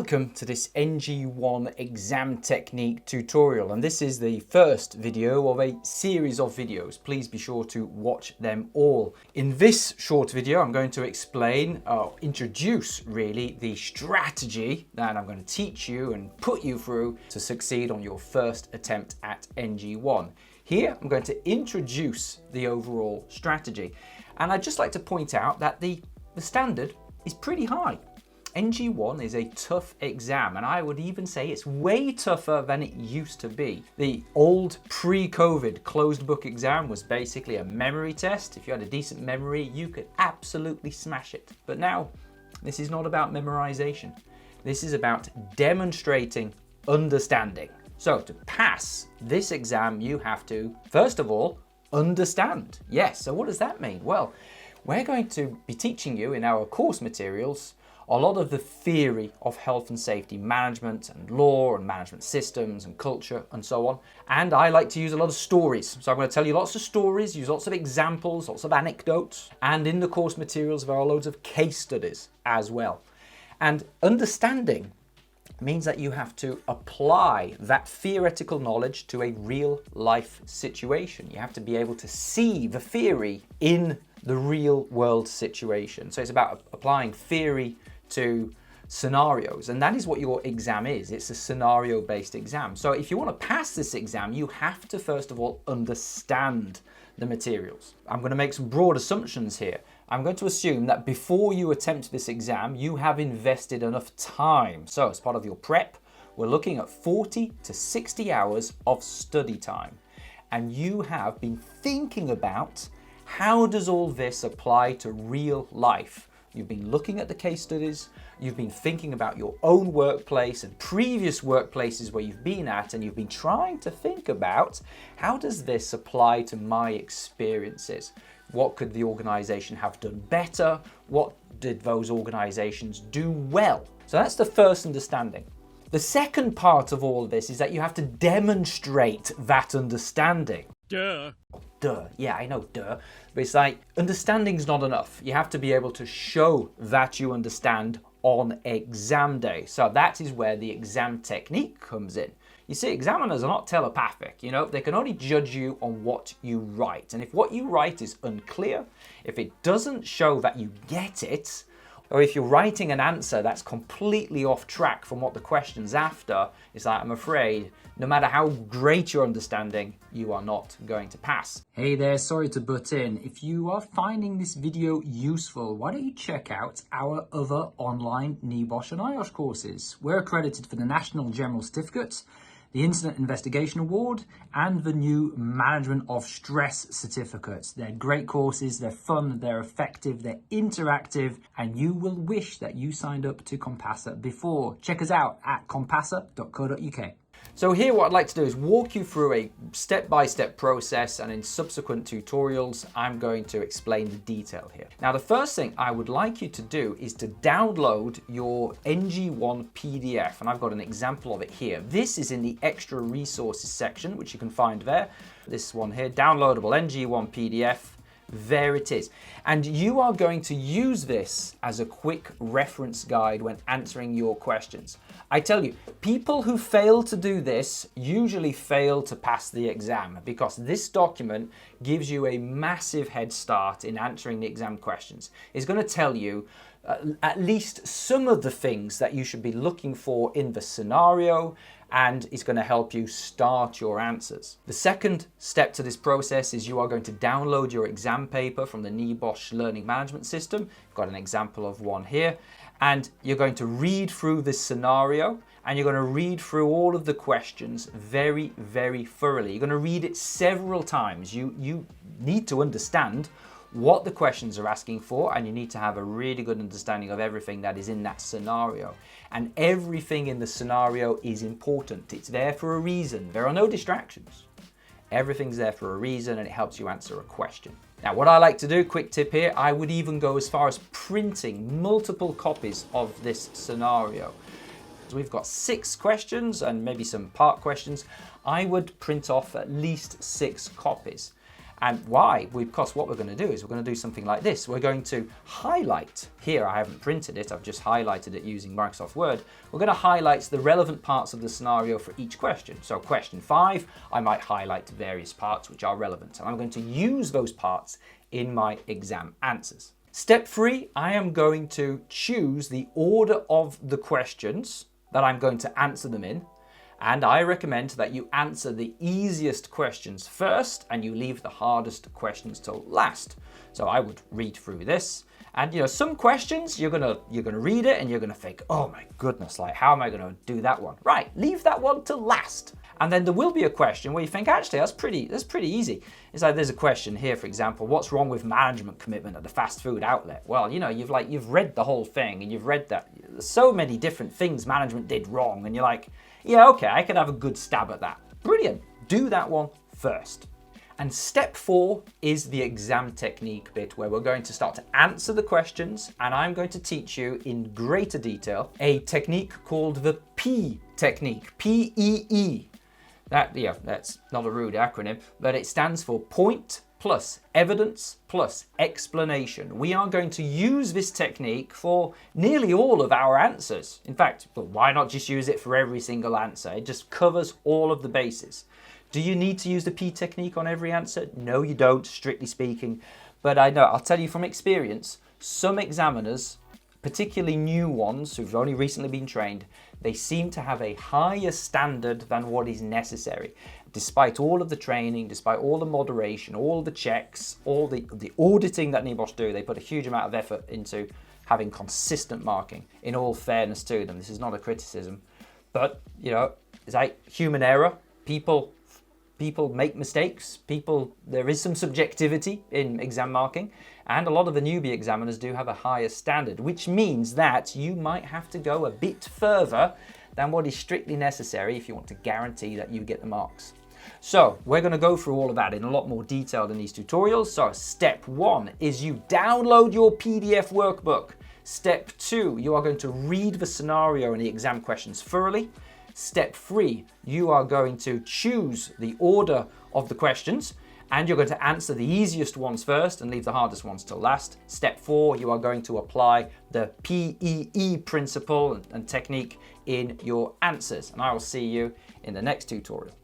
Welcome to this NG1 exam technique tutorial, and this is the first video of a series of videos. Please be sure to watch them all. In this short video I'm going to explain, introduce really the strategy that I'm going to teach you and put you through to succeed on your first attempt at NG1. Here I'm going to introduce the overall strategy, and I'd just like to point out that the standard is pretty high. NG1 is a tough exam, and I would even say it's way tougher than it used to be. The old pre-COVID closed book exam was basically a memory test. If you had a decent memory, you could absolutely smash it. But now, this is not about memorization. This is about demonstrating understanding. So to pass this exam, you have to, first of all, understand. Yes, so what does that mean? Well, we're going to be teaching you in our course materials a lot of the theory of health and safety management and law and management systems and culture and so on. And I like to use a lot of stories. So I'm going to tell you lots of stories, use lots of examples, lots of anecdotes. And in the course materials, there are loads of case studies as well. And understanding means that you have to apply that theoretical knowledge to a real life situation. You have to be able to see the theory in the real world situation. So it's about applying theory to scenarios, and that is what your exam is. It's a scenario-based exam. So if you want to pass this exam, you have to first of all understand the materials. I'm going to make some broad assumptions here. I'm going to assume that before you attempt this exam, you have invested enough time. So as part of your prep, we're looking at 40 to 60 hours of study time, and you have been thinking about how does all this apply to real life. You've been looking at the case studies, you've been thinking about your own workplace and previous workplaces where you've been at, and you've been trying to think about how does this apply to my experiences? What could the organization have done better? What did those organizations do well? So that's the first understanding. The second part of all of this is that you have to demonstrate that understanding. Duh. Duh, yeah, I know, duh. But it's like, understanding's not enough. You have to be able to show that you understand on exam day. So that is where the exam technique comes in. You see, examiners are not telepathic, they can only judge you on what you write. And if what you write is unclear, if it doesn't show that you get it, or if you're writing an answer that's completely off track from what the question's after, it's like, I'm afraid, no matter how great your understanding, you are not going to pass. Hey there, sorry to butt in. If you are finding this video useful, why don't you check out our other online NEBOSH and IOSH courses. We're accredited for the National General Certificate, the Incident Investigation Award, and the new Management of Stress Certificate. They're great courses, they're fun, they're effective, they're interactive, and you will wish that you signed up to Compassa before. Check us out at compassa.co.uk. So here what I'd like to do is walk you through a step-by-step process, and in subsequent tutorials I'm going to explain the detail here. Now the first thing I would like you to do is to download your NG1 PDF, and I've got an example of it here. This is in the extra resources section, which you can find there. This one here, downloadable NG1 PDF. There it is. And you are going to use this as a quick reference guide when answering your questions. I tell you, people who fail to do this usually fail to pass the exam, because this document gives you a massive head start in answering the exam questions. It's going to tell you at least some of the things that you should be looking for in the scenario, and it's going to help you start your answers. The second step to this process is you are going to download your exam paper from the NEBOSH Learning Management System. I've got an example of one here. And you're going to read through this scenario, and you're going to read through all of the questions very, very thoroughly. You're going to read it several times. You need to understand what the questions are asking for, and you need to have a really good understanding of everything that is in that scenario. And everything in the scenario is important. It's there for a reason. There are no distractions. Everything's there for a reason, and it helps you answer a question. Now, what I like to do, quick tip here, I would even go as far as printing multiple copies of this scenario. So we've got 6 questions and maybe some part questions. I would print off at least 6 copies. And why? Because what we're going to do is we're going to do something like this. We're going to highlight, here I haven't printed it, I've just highlighted it using Microsoft Word. We're going to highlight the relevant parts of the scenario for each question. So question 5, I might highlight various parts which are relevant, and I'm going to use those parts in my exam answers. Step 3, I am going to choose the order of the questions that I'm going to answer them in. And I recommend that you answer the easiest questions first and you leave the hardest questions till last. So I would read through this, and some questions you're gonna read it and you're gonna think, oh my goodness, like how am I gonna do that one? Right, leave that one till last. And then there will be a question where you think, actually, that's pretty easy. It's like there's a question here, for example, what's wrong with management commitment at the fast food outlet? Well, you've read the whole thing and you've read that there's so many different things management did wrong, and you're like, yeah, okay, I could have a good stab at that. Brilliant, do that one first. And step 4 is the exam technique bit, where we're going to start to answer the questions, and I'm going to teach you in greater detail a technique called the P technique, P.E.E. That's not a rude acronym, but it stands for point plus evidence plus explanation. We are going to use this technique for nearly all of our answers. In fact, why not just use it for every single answer? It just covers all of the bases. Do you need to use the P technique on every answer? No, you don't, strictly speaking. But I'll tell you from experience, some examiners, particularly new ones who've only recently been trained, they seem to have a higher standard than what is necessary. Despite all of the training, despite all the moderation, all the checks, all the auditing that NEBOSH do, they put a huge amount of effort into having consistent marking, in all fairness to them. This is not a criticism, but it's like human error. People make mistakes. There is some subjectivity in exam marking, and a lot of the newbie examiners do have a higher standard, which means that you might have to go a bit further than what is strictly necessary if you want to guarantee that you get the marks. So we're going to go through all of that in a lot more detail in these tutorials. So step 1 is you download your PDF workbook. Step 2, you are going to read the scenario and the exam questions thoroughly. Step 3, you are going to choose the order of the questions, and you're going to answer the easiest ones first and leave the hardest ones till last. Step 4, you are going to apply the P.E.E. principle and technique in your answers. And I will see you in the next tutorial.